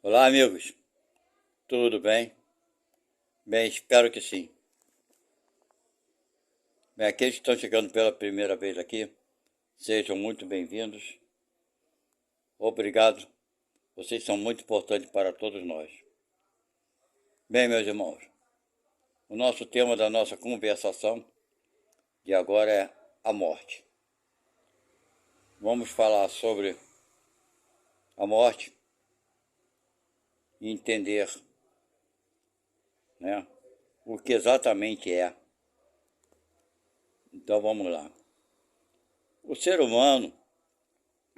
Olá, amigos. Tudo bem? Bem, espero que sim. Bem, aqueles que estão chegando pela primeira vez aqui, sejam muito bem-vindos. Obrigado. Vocês são muito importantes para todos nós. Bem, meus irmãos, o nosso tema da nossa conversação de agora é a morte. Vamos falar sobre a morte e entender, né, o que exatamente é. Então vamos lá. O ser humano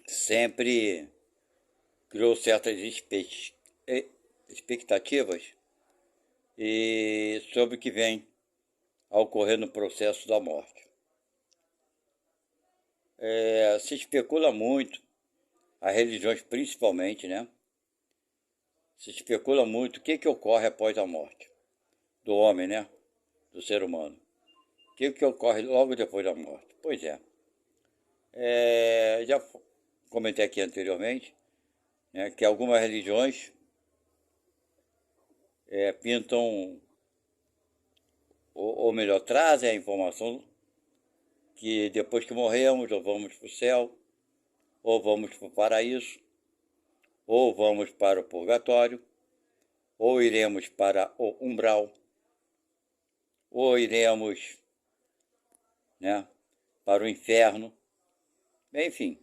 sempre criou certas expectativas e sobre o que vem a ocorrer no processo da morte. Se especula muito, as religiões principalmente, né? Se especula muito o que ocorre após a morte do homem, né? Do ser humano. O que ocorre logo depois da morte? Pois é. Já comentei aqui anteriormente, né, que algumas religiões pintam, ou melhor, trazem a informação que depois que morremos, ou vamos para o céu, ou vamos para o paraíso, ou vamos para o purgatório, ou iremos para o umbral, ou iremos, né, para o inferno. Enfim,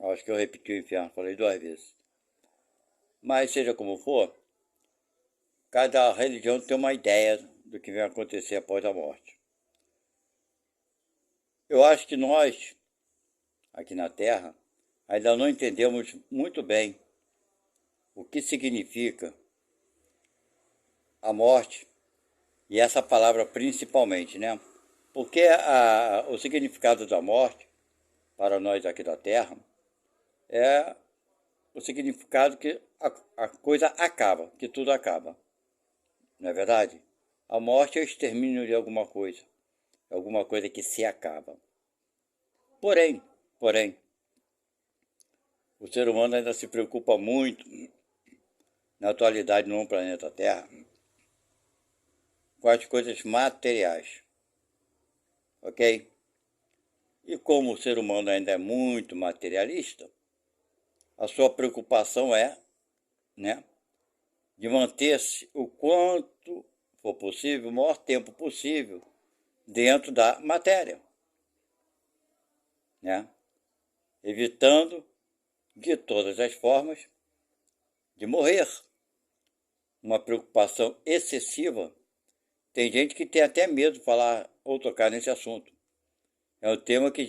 acho que eu repeti o inferno, falei 2 vezes. Mas seja como for, cada religião tem uma ideia do que vai acontecer após a morte. Eu acho que nós, aqui na Terra, ainda não entendemos muito bem o que significa a morte, e essa palavra principalmente, né? Porque o significado da morte, para nós aqui da Terra, é o significado que a coisa acaba, que tudo acaba. Não é verdade? A morte é o extermínio de alguma coisa que se acaba. Porém, o ser humano ainda se preocupa muito, na atualidade no planeta Terra, com as coisas materiais, ok? E como o ser humano ainda é muito materialista, a sua preocupação é, né, de manter-se o quanto for possível, o maior tempo possível, dentro da matéria, né? Evitando, de todas as formas, de morrer. Uma preocupação excessiva. Tem gente que tem até medo de falar ou tocar nesse assunto. É um tema que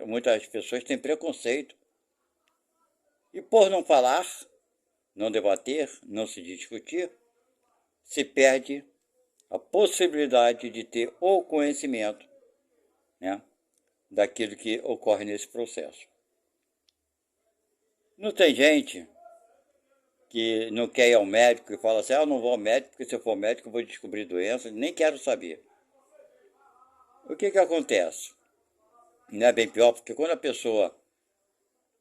muitas pessoas têm preconceito. E por não falar, não debater, não se discutir, se perde a possibilidade de ter o conhecimento, né, daquilo que ocorre nesse processo. Não tem gente que não quer ir ao médico e fala assim, eu não vou ao médico porque se eu for ao médico eu vou descobrir doença, nem quero saber. O que acontece? Não é bem pior, porque quando a pessoa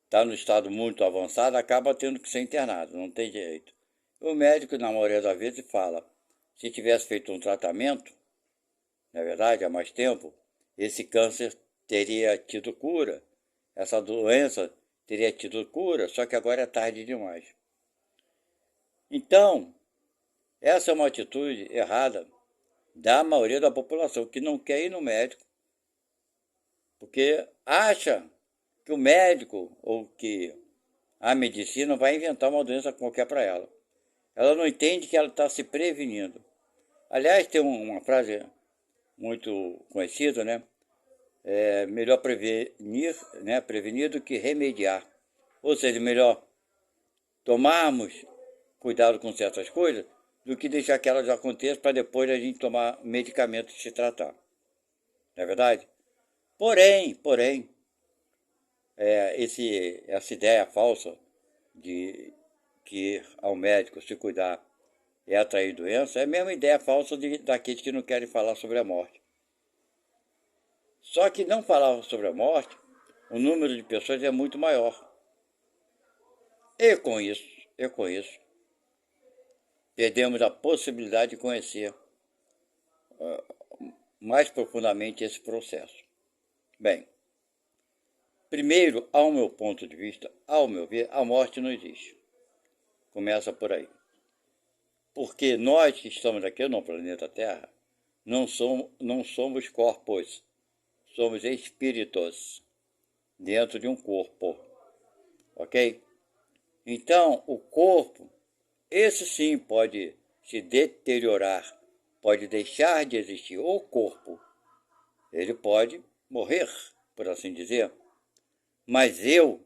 está no estado muito avançado, acaba tendo que ser internado, não tem jeito. O médico, na maioria das vezes, fala, se tivesse feito um tratamento, na verdade, há mais tempo, esse câncer teria tido cura, essa doença teria tido cura, só que agora é tarde demais. Então, essa é uma atitude errada da maioria da população, que não quer ir no médico, porque acha que o médico ou que a medicina vai inventar uma doença qualquer para ela. Ela não entende que ela está se prevenindo. Aliás, tem uma frase muito conhecida, né? É melhor prevenir do que remediar. Ou seja, melhor tomarmos cuidado com certas coisas do que deixar que elas aconteçam para depois a gente tomar medicamento e se tratar. Não é verdade? Porém, essa ideia falsa de que ao médico se cuidar é atrair doença é a mesma ideia falsa daqueles que não querem falar sobre a morte. Só que não falar sobre a morte, o número de pessoas é muito maior. E com isso, perdemos a possibilidade de conhecer mais profundamente esse processo. Bem, primeiro, ao meu ponto de vista, ao meu ver, a morte não existe. Começa por aí. Porque nós que estamos aqui no planeta Terra, não somos corpos, somos espíritos dentro de um corpo, ok? Então, o corpo, esse sim pode se deteriorar, pode deixar de existir. O corpo, ele pode morrer, por assim dizer, mas eu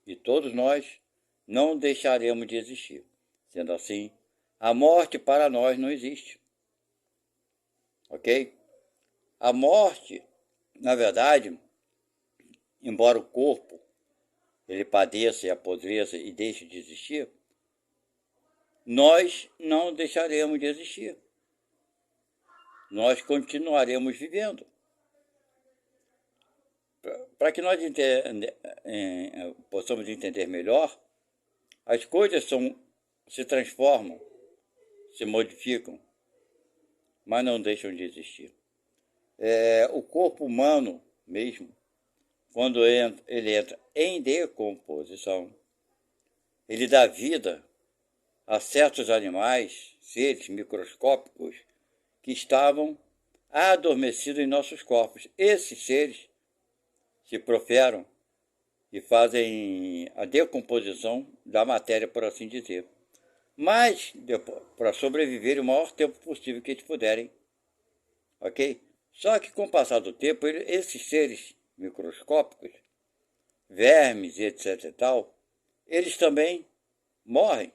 e todos nós não deixaremos de existir. Sendo assim, a morte para nós não existe, ok? A morte, na verdade, embora o corpo ele padeça e apodreça e deixe de existir, nós não deixaremos de existir. Nós continuaremos vivendo. Para que nós possamos entender melhor, as coisas se transformam, se modificam, mas não deixam de existir. O corpo humano mesmo, quando ele entra em decomposição, ele dá vida a certos animais, seres microscópicos, que estavam adormecidos em nossos corpos. Esses seres se proferam e fazem a decomposição da matéria, por assim dizer. Mas, para sobreviver o maior tempo possível que eles puderem, ok? Só que com o passar do tempo, esses seres microscópicos, vermes, etc e tal, eles também morrem.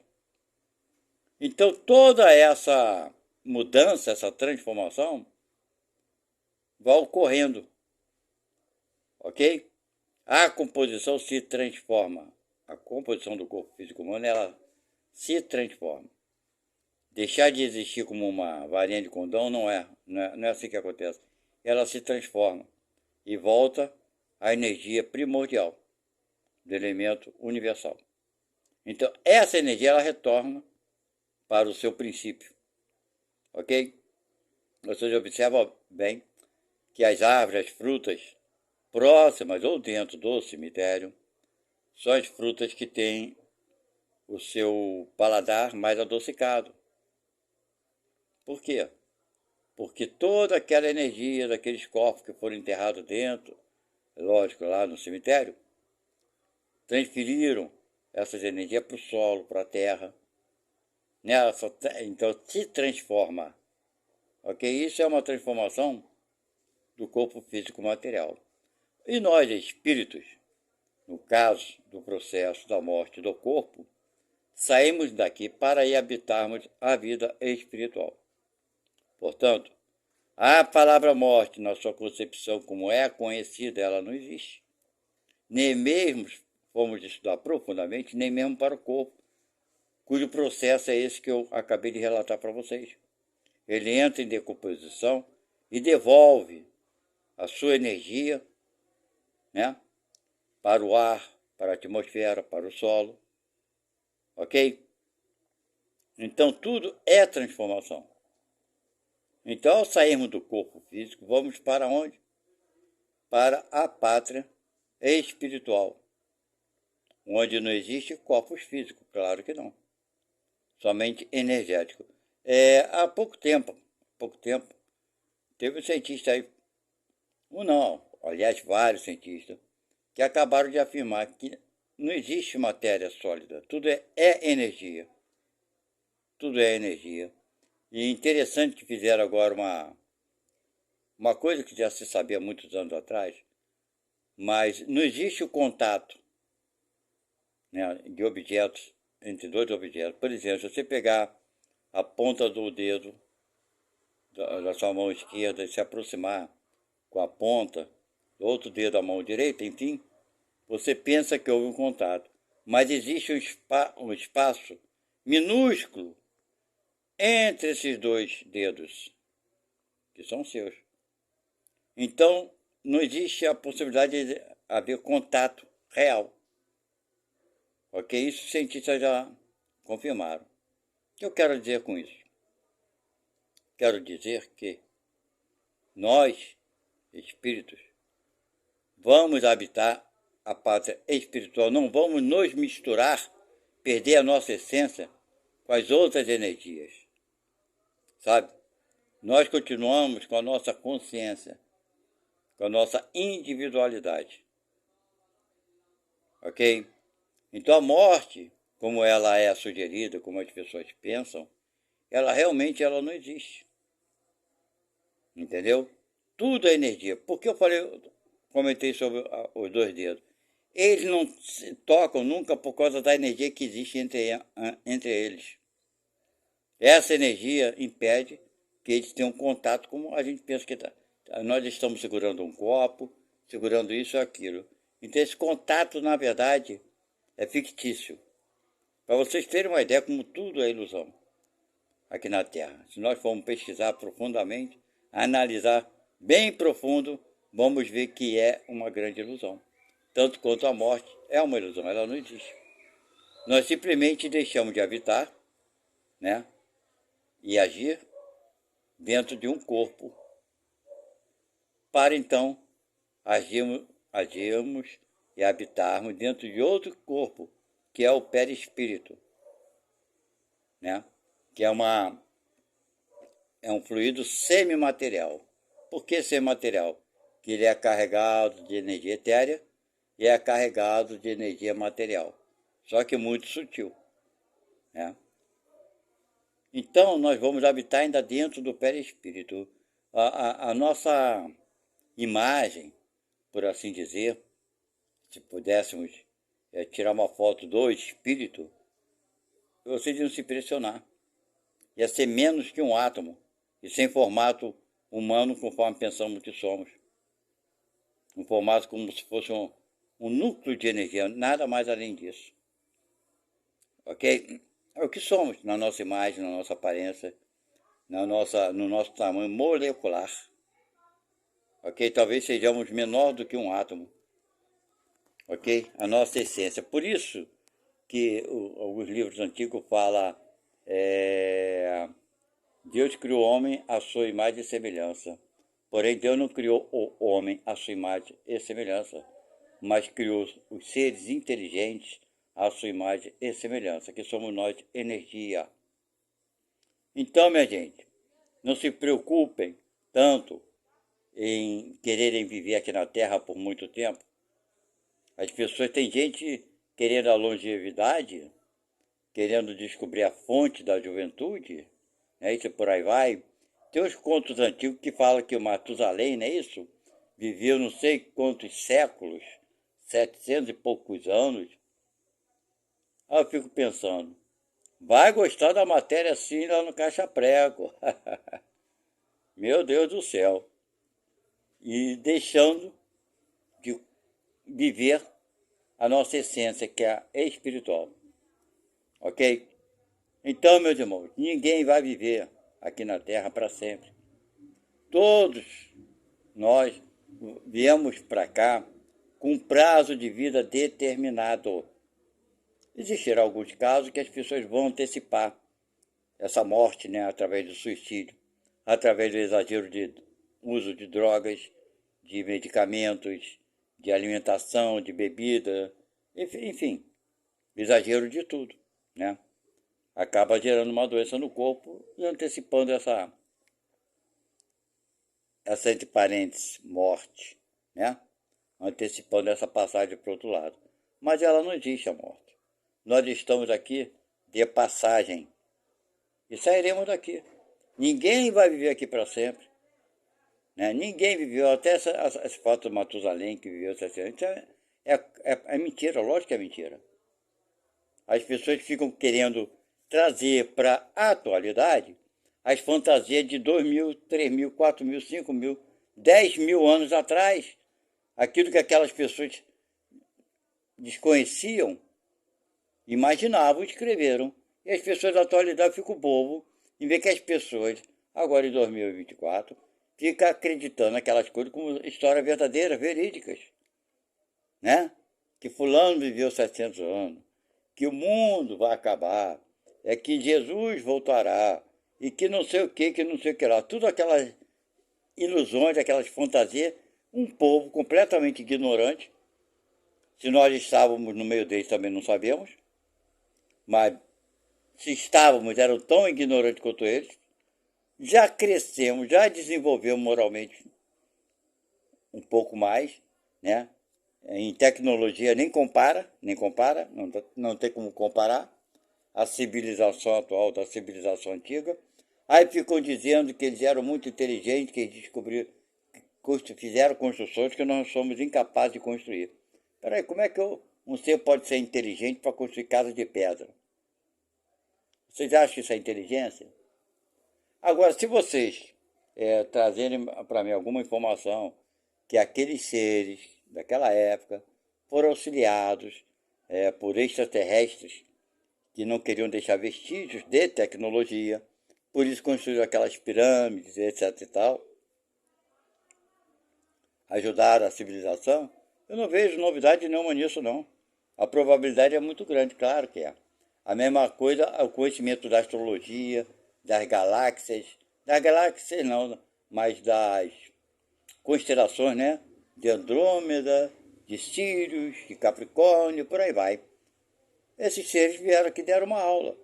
Então toda essa mudança, essa transformação vai ocorrendo, ok? A composição se transforma. A composição do corpo físico humano, ela se transforma. Deixar de existir como uma varinha de condão não é assim que acontece. Ela se transforma e volta à energia primordial do elemento universal. Então, essa energia ela retorna para o seu princípio, ok? Vocês observam bem que as árvores, as frutas próximas ou dentro do cemitério são as frutas que têm o seu paladar mais adocicado. Por quê? Porque toda aquela energia daqueles corpos que foram enterrados dentro, lógico, lá no cemitério, transferiram essas energias para o solo, para a terra. Então se transforma. Ok? Isso é uma transformação do corpo físico material. E nós, espíritos, no caso do processo da morte do corpo, saímos daqui para ir habitarmos a vida espiritual. Portanto, a palavra morte, na sua concepção como é conhecida, ela não existe. Nem mesmo fomos estudar profundamente, nem mesmo para o corpo, cujo processo é esse que eu acabei de relatar para vocês. Ele entra em decomposição e devolve a sua energia, né, para o ar, para a atmosfera, para o solo. Ok? Então tudo é transformação. Então, ao sairmos do corpo físico, vamos para onde? Para a pátria espiritual, onde não existe corpos físicos, claro que não. Somente energético. Há pouco tempo, teve um cientista aí, aliás, vários cientistas, que acabaram de afirmar que não existe matéria sólida, tudo é energia. Tudo é energia. E interessante que fizeram agora uma coisa que já se sabia há muitos anos atrás, mas não existe o contato, né, de objetos, entre dois objetos. Por exemplo, se você pegar a ponta do dedo da sua mão esquerda e se aproximar com a ponta do outro dedo da mão direita, enfim, você pensa que houve um contato. Mas existe um espaço minúsculo entre esses dois dedos, que são seus. Então, não existe a possibilidade de haver contato real. Ok? Isso os cientistas já confirmaram. que eu quero dizer com isso? Quero dizer que nós, espíritos, vamos habitar a pátria espiritual, não vamos nos misturar, perder a nossa essência com as outras energias, sabe? Nós continuamos com a nossa consciência, com a nossa individualidade, ok? Então a morte, como ela é sugerida, como as pessoas pensam, ela realmente não existe, entendeu? Tudo é energia. Por que eu comentei sobre os dois dedos? Eles não se tocam nunca por causa da energia que existe entre eles. Essa energia impede que eles tenham contato como a gente pensa que está. Nós estamos segurando um copo, segurando isso ou aquilo. Então esse contato, na verdade, é fictício. Para vocês terem uma ideia como tudo é ilusão aqui na Terra. Se nós formos pesquisar profundamente, analisar bem profundo, vamos ver que é uma grande ilusão. Tanto quanto a morte é uma ilusão, ela não existe. Nós simplesmente deixamos de habitar, né, e agir dentro de um corpo, para então agirmos e habitarmos dentro de outro corpo, que é o perispírito, né, que é um fluido semimaterial. Por que semimaterial? Que ele é carregado de energia etérea e é carregado de energia material, só que muito sutil, né? Então nós vamos habitar ainda dentro do perispírito. A nossa imagem, por assim dizer, se pudéssemos tirar uma foto do espírito, vocês iam se impressionar. Ia ser menos que um átomo, e sem formato humano conforme pensamos que somos. Um formato como se fosse um núcleo de energia, nada mais além disso. Ok? É o que somos na nossa imagem, na nossa aparência, no nosso tamanho molecular. Ok? Talvez sejamos menor do que um átomo. Ok? A nossa essência. Por isso que alguns livros antigos falam Deus criou o homem à sua imagem e semelhança. Porém, Deus não criou o homem à sua imagem e semelhança, mas criou os seres inteligentes à sua imagem e semelhança, que somos nós, energia. Então, minha gente, não se preocupem tanto em quererem viver aqui na Terra por muito tempo. As pessoas, tem gente querendo a longevidade, querendo descobrir a fonte da juventude, né? Isso por aí vai. Tem os contos antigos que falam que o Matusalém, não é isso? Viveu não sei quantos séculos, 700 e poucos anos. Aí eu fico pensando, vai gostar da matéria assim lá no caixa-prego. Meu Deus do céu. E deixando de viver a nossa essência, que é espiritual. Ok? Então, meus irmãos, ninguém vai viver aqui na Terra para sempre. Todos nós viemos para cá com um prazo de vida determinado. Existirão alguns casos que as pessoas vão antecipar essa morte, né, através do suicídio, através do exagero de uso de drogas, de medicamentos, de alimentação, de bebida, enfim, exagero de tudo, né? Acaba gerando uma doença no corpo e antecipando essa entre parênteses, morte, né? Antecipando essa passagem para o outro lado. Mas ela não existe, a morte. Nós estamos aqui de passagem e sairemos daqui. Ninguém vai viver aqui para sempre. Né? Ninguém viveu, até essa foto do Matusalém que viveu 700 anos, é mentira, lógico que é mentira. As pessoas ficam querendo trazer para a atualidade as fantasias de 2.000, 3.000, 4.000, 5.000, 10.000 anos atrás. Aquilo que aquelas pessoas desconheciam, imaginavam, escreveram. E as pessoas da atualidade ficam bobo em ver que as pessoas, agora em 2024, ficam acreditando naquelas coisas como histórias verdadeiras, verídicas. Né? Que fulano viveu 700 anos, que o mundo vai acabar, é que Jesus voltará, e que não sei o que não sei o que lá. Tudo aquelas ilusões, aquelas fantasias, um povo completamente ignorante. Se nós estávamos no meio deles também não sabemos, mas se estávamos, eram tão ignorantes quanto eles. Já crescemos, já desenvolvemos moralmente um pouco mais, né? Em tecnologia nem compara, não tem como comparar a civilização atual da civilização antiga. Aí ficam dizendo que eles eram muito inteligentes, que eles descobriram, fizeram construções que nós somos incapazes de construir. Peraí, como é que um ser pode ser inteligente para construir casa de pedra? Vocês acham que isso é inteligência? Agora, se vocês trazerem para mim alguma informação que aqueles seres daquela época foram auxiliados por extraterrestres que não queriam deixar vestígios de tecnologia, por isso construíram aquelas pirâmides, etc e tal, ajudaram a civilização, eu não vejo novidade nenhuma nisso, não. A probabilidade é muito grande, claro que é. A mesma coisa, o conhecimento da astrologia, das galáxias não, mas das constelações, né? De Andrômeda, de Sírios, de Capricórnio, por aí vai. Esses seres vieram aqui e deram uma aula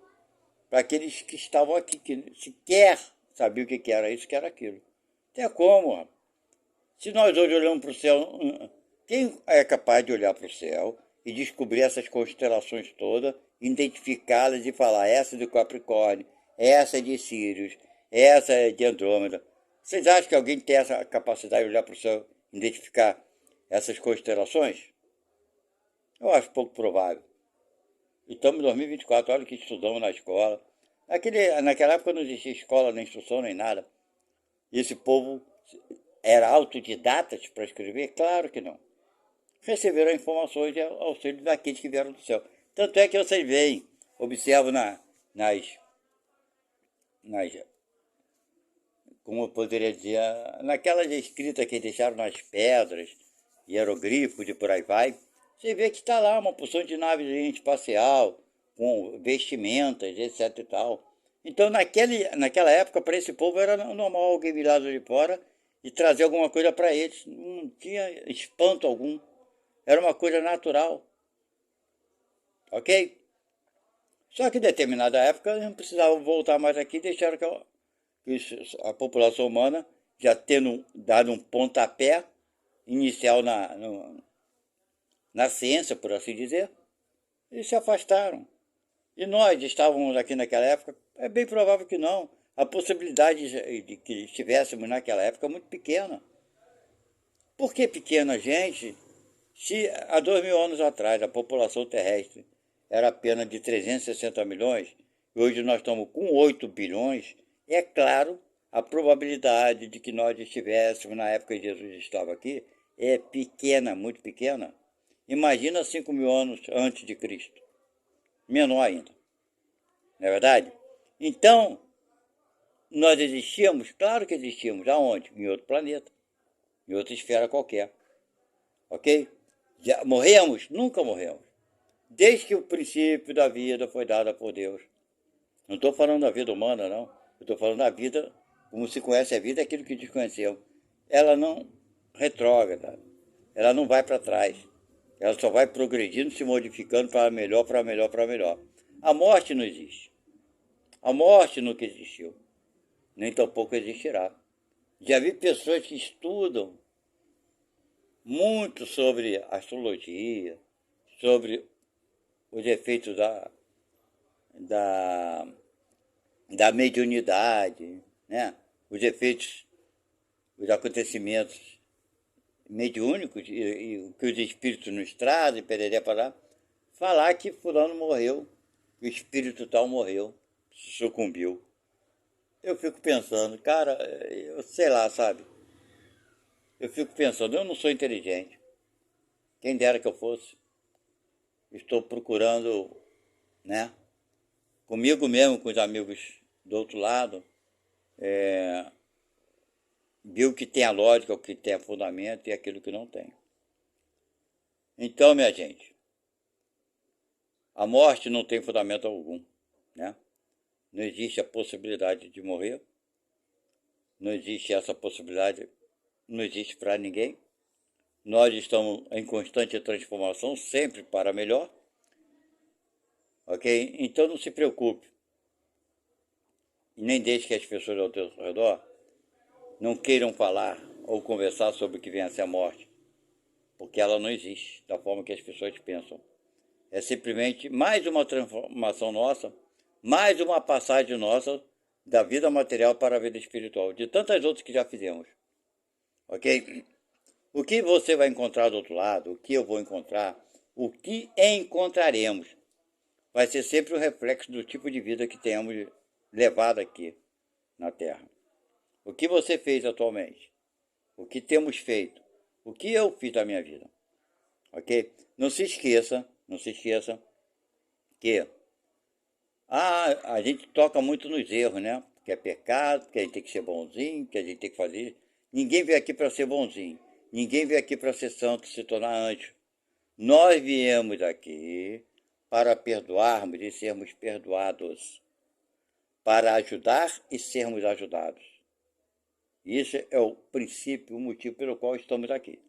para aqueles que estavam aqui, que sequer sabiam o que era isso, que era aquilo. Até como, se nós hoje olhamos para o céu, quem é capaz de olhar para o céu e descobrir essas constelações todas, identificá-las e falar, essa é do Capricórnio, essa é de Sírios, essa é de Andrômeda? Vocês acham que alguém tem essa capacidade de olhar para o céu e identificar essas constelações? Eu acho pouco provável. E estamos em 2024, olha o que estudamos na escola. Naquela época não existia escola, nem instrução, nem nada. E esse povo era autodidatas para escrever? Claro que não. Receberam informações de auxílio daqueles que vieram do céu. Tanto é que vocês veem, observam nas como eu poderia dizer, naquelas escritas que deixaram nas pedras, hieroglifos e por aí vai, você vê que está lá uma porção de nave espacial, com vestimentas, etc e tal. Então, naquela época, para esse povo era normal alguém vir lá de fora e trazer alguma coisa para eles. Não tinha espanto algum. Era uma coisa natural. Ok? Só que em determinada época eles não precisavam voltar mais aqui e deixaram que a população humana, já tendo dado um pontapé inicial na ciência, por assim dizer, eles se afastaram. E nós estávamos aqui naquela época, é bem provável que não. A possibilidade de que estivéssemos naquela época é muito pequena. Por que pequena, gente? Se há 2.000 anos atrás a população terrestre era apenas de 360 milhões, e hoje nós estamos com 8 bilhões, é claro, a probabilidade de que nós estivéssemos na época que Jesus estava aqui é pequena, muito pequena. Imagina 5.000 anos antes de Cristo. Menor ainda. Não é verdade? Então, nós existíamos? Claro que existíamos. Aonde? Em outro planeta. Em outra esfera qualquer. Ok? Já morremos? Nunca morremos. Desde que o princípio da vida foi dado por Deus. Não estou falando da vida humana, não. Eu estou falando da vida, como se conhece a vida, é aquilo que desconheceu. Ela não retrógrada. Ela não vai para trás. Ela só vai progredindo, se modificando para melhor, para melhor, para melhor. A morte não existe. A morte nunca existiu. Nem tampouco existirá. Já vi pessoas que estudam muito sobre astrologia, sobre os efeitos da, da mediunidade, né? Os efeitos, os acontecimentos mediúnicos e o que os espíritos nos trazem, pereré para lá, falar que fulano morreu, que o espírito tal morreu, sucumbiu. Eu fico pensando, cara, eu sei lá, sabe? Eu fico pensando, eu não sou inteligente. Quem dera que eu fosse. Estou procurando, né? Comigo mesmo, com os amigos do outro lado, ver o que tem a lógica, o que tem a fundamento e aquilo que não tem. Então, minha gente, a morte não tem fundamento algum, né? não existe a possibilidade de morrer, não existe essa possibilidade, não existe para ninguém. Nós estamos em constante transformação, sempre para melhor, ok? Então não se preocupe, nem deixe que as pessoas ao seu redor não queiram falar ou conversar sobre o que vem a ser a morte, porque ela não existe da forma que as pessoas pensam. É simplesmente mais uma transformação nossa, mais uma passagem nossa da vida material para a vida espiritual, de tantas outras que já fizemos, ok? O que você vai encontrar do outro lado, o que eu vou encontrar, o que encontraremos, vai ser sempre o reflexo do tipo de vida que tenhamos levado aqui na Terra. O que você fez atualmente, o que temos feito, o que eu fiz da minha vida, ok? Não se esqueça que a gente toca muito nos erros, né? Que é pecado, que a gente tem que ser bonzinho, que a gente tem que fazer isso. Ninguém veio aqui para ser bonzinho. Ninguém veio aqui para ser santo, se tornar anjo. Nós viemos aqui para perdoarmos e sermos perdoados. Para ajudar e sermos ajudados. Isso é o princípio, o motivo pelo qual estamos aqui.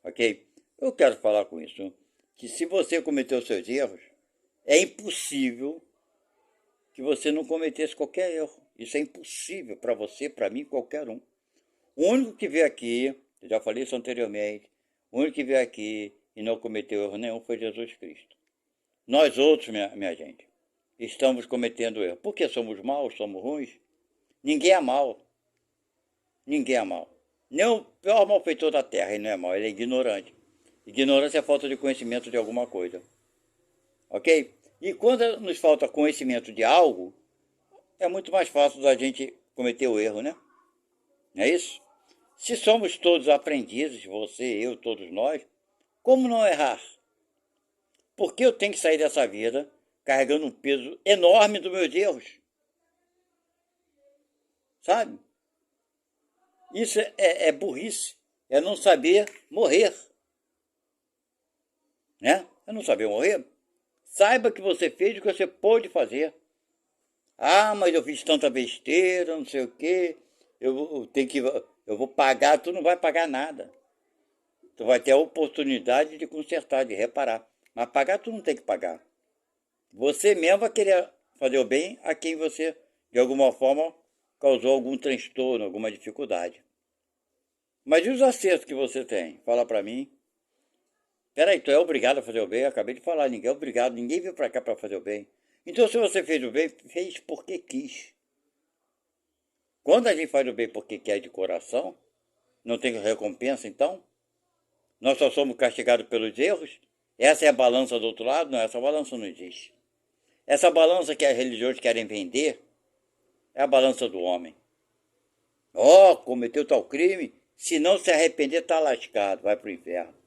Ok? Eu quero falar com isso, que se você cometeu seus erros, é impossível que você não cometesse qualquer erro. Isso é impossível para você, para mim, qualquer um. O único que veio aqui, eu já falei isso anteriormente, o único que veio aqui e não cometeu erro nenhum foi Jesus Cristo. Nós outros, minha gente, estamos cometendo erro. Porque somos maus, somos ruins? Ninguém é mau. Ninguém é mau. Nem o pior malfeitor da terra, ele não é mau, ele é ignorante. Ignorância é falta de conhecimento de alguma coisa. Ok? E quando nos falta conhecimento de algo, é muito mais fácil da gente cometer o erro, né? Não é isso? Se somos todos aprendizes, você, eu, todos nós, como não errar? Por que eu tenho que sair dessa vida carregando um peso enorme dos meus erros? Sabe? Isso é burrice, é não saber morrer. Né? É não saber morrer. Saiba que você fez o que você pôde fazer. Ah, mas eu fiz tanta besteira, não sei o quê. Eu vou pagar, tu não vai pagar nada. Tu vai ter a oportunidade de consertar, de reparar. Mas pagar tu não tem que pagar. Você mesmo vai querer fazer o bem a quem você, de alguma forma, causou algum transtorno, alguma dificuldade. Mas e os acertos que você tem? Fala pra mim. Peraí, tu é obrigado a fazer o bem? Eu acabei de falar, ninguém é obrigado, ninguém veio pra cá pra fazer o bem. Então, se você fez o bem, fez porque quis. Quando a gente faz o bem porque quer de coração, não tem recompensa, então? Nós só somos castigados pelos erros? Essa é a balança do outro lado? Não, essa balança não existe. Essa balança que as religiões querem vender é a balança do homem. Ó, cometeu tal crime, se não se arrepender, tá lascado, vai pro inferno.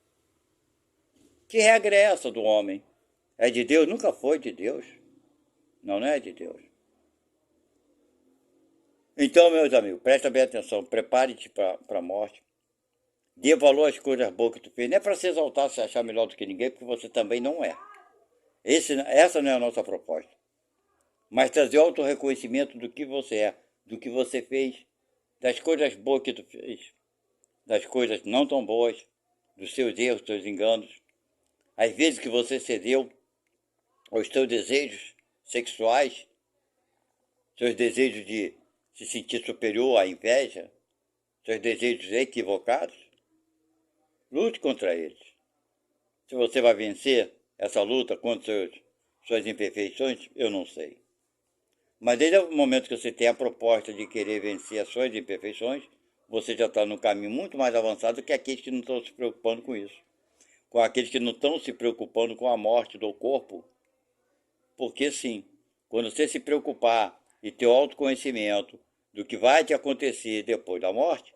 Que regra é essa do homem? É de Deus? Nunca foi de Deus. Não, não é de Deus. Então, meus amigos, presta bem atenção, prepare-te para a morte. Dê valor às coisas boas que tu fez. Não é para se exaltar, se achar melhor do que ninguém, porque você também não é. Essa não é a nossa proposta. Mas trazer auto-reconhecimento do que você é, do que você fez, das coisas boas que tu fez, das coisas não tão boas, dos seus erros, dos seus enganos. Às vezes que você cedeu aos seus desejos sexuais, seus desejos de se sentir superior à inveja, seus desejos equivocados, lute contra eles. Se você vai vencer essa luta contra suas imperfeições, eu não sei. Mas desde o momento que você tem a proposta de querer vencer as suas imperfeições, você já está no caminho muito mais avançado que aqueles que não estão se preocupando com isso. Com aqueles que não estão se preocupando com a morte do corpo. Porque sim, quando você se preocupar e ter o autoconhecimento do que vai te acontecer depois da morte,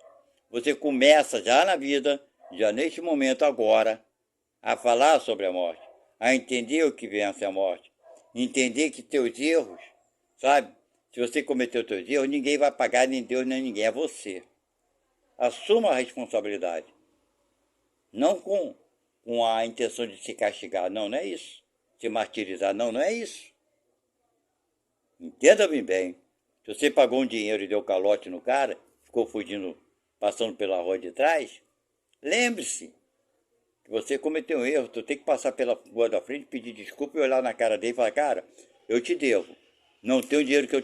você começa já na vida, já neste momento agora, a falar sobre a morte, a entender o que vem a ser a morte, entender que teus erros, sabe? Se você cometeu teus erros, ninguém vai pagar, nem Deus, nem ninguém, é você. Assuma a responsabilidade. Não com a intenção de se castigar, não, não é isso. Se martirizar, não, não é isso. Entenda-me bem. Se você pagou um dinheiro e deu calote no cara, ficou fugindo, passando pela rua de trás, lembre-se que você cometeu um erro. Tu tem que passar pela rua da frente, pedir desculpa e olhar na cara dele e falar, cara, eu te devo. Não tenho o dinheiro que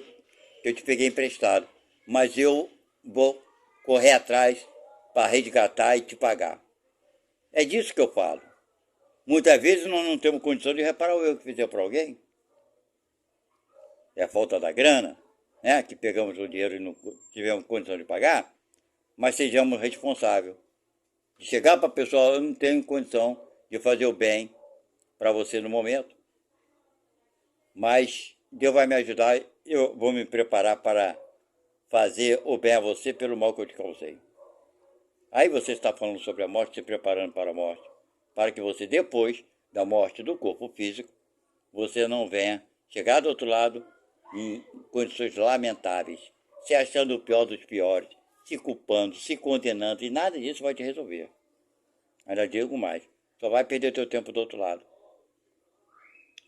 eu te peguei emprestado, mas eu vou correr atrás para resgatar e te pagar. É disso que eu falo. Muitas vezes nós não temos condição de reparar o erro que fizemos para alguém. É a falta da grana, né? Que pegamos o dinheiro e não tivemos condição de pagar, mas sejamos responsáveis. De chegar para a pessoa, eu não tenho condição de fazer o bem para você no momento, mas Deus vai me ajudar, eu vou me preparar para fazer o bem a você pelo mal que eu te causei. Aí você está falando sobre a morte, se preparando para a morte, para que você, depois da morte do corpo físico, você não venha chegar do outro lado em condições lamentáveis, se achando o pior dos piores, se culpando, se condenando, e nada disso vai te resolver. Ainda digo mais, só vai perder teu tempo do outro lado.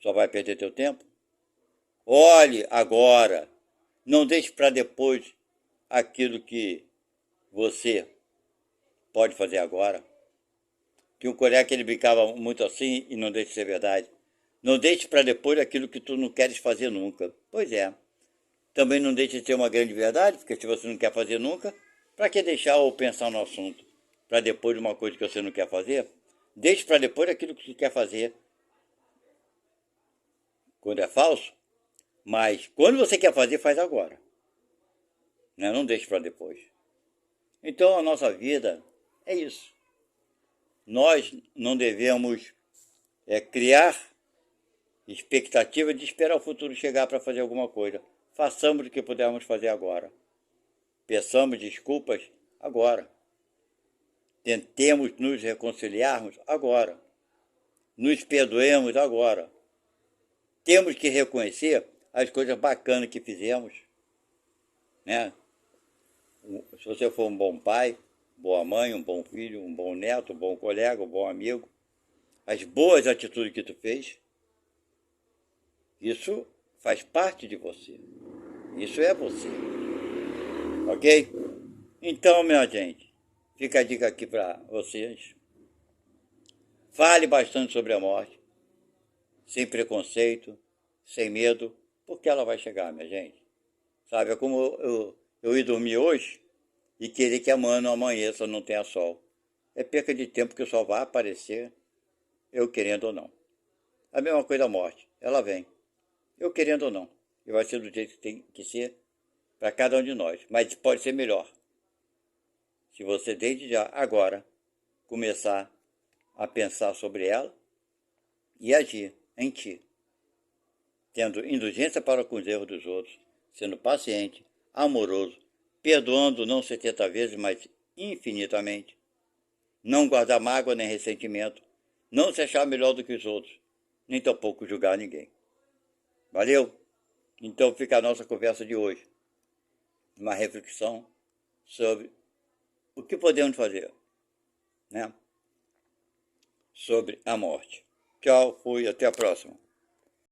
Só vai perder teu tempo. Olhe agora, não deixe para depois aquilo que você pode fazer agora. Tinha um colega que ele brincava muito assim, e não deixe de ser verdade. Não deixe para depois aquilo que tu não queres fazer nunca. Pois é. Também não deixe de ser uma grande verdade, porque se você não quer fazer nunca, para que deixar ou pensar no assunto? Para depois de uma coisa que você não quer fazer? Deixe para depois aquilo que você quer fazer. Quando é falso, mas quando você quer fazer, faz agora. Né? Não deixe para depois. Então a nossa vida é isso. Nós não devemos criar expectativa de esperar o futuro chegar para fazer alguma coisa. Façamos o que pudermos fazer agora. Peçamos desculpas agora. Tentemos nos reconciliarmos agora. Nos perdoemos agora. Temos que reconhecer as coisas bacanas que fizemos. Né? Se você for um bom pai, boa mãe, um bom filho, um bom neto, um bom colega, um bom amigo, as boas atitudes que tu fez, isso faz parte de você. Isso é você. Ok? Então, minha gente, fica a dica aqui para vocês. Fale bastante sobre a morte, sem preconceito, sem medo, porque ela vai chegar, minha gente. Sabe, é como eu ir dormir hoje e querer que amanhã não amanheça, não tenha sol. É perca de tempo que o sol vai aparecer, eu querendo ou não. A mesma coisa a morte, ela vem, eu querendo ou não. E vai ser do jeito que tem que ser para cada um de nós. Mas pode ser melhor se você desde já, agora, começar a pensar sobre ela e agir em ti, tendo indulgência para com os erros dos outros, sendo paciente, amoroso, perdoando não 70 vezes, mas infinitamente, não guardar mágoa nem ressentimento, não se achar melhor do que os outros, nem tampouco julgar ninguém. Valeu? Então fica a nossa conversa de hoje, uma reflexão sobre o que podemos fazer, né? Sobre a morte. Tchau, fui, até a próxima.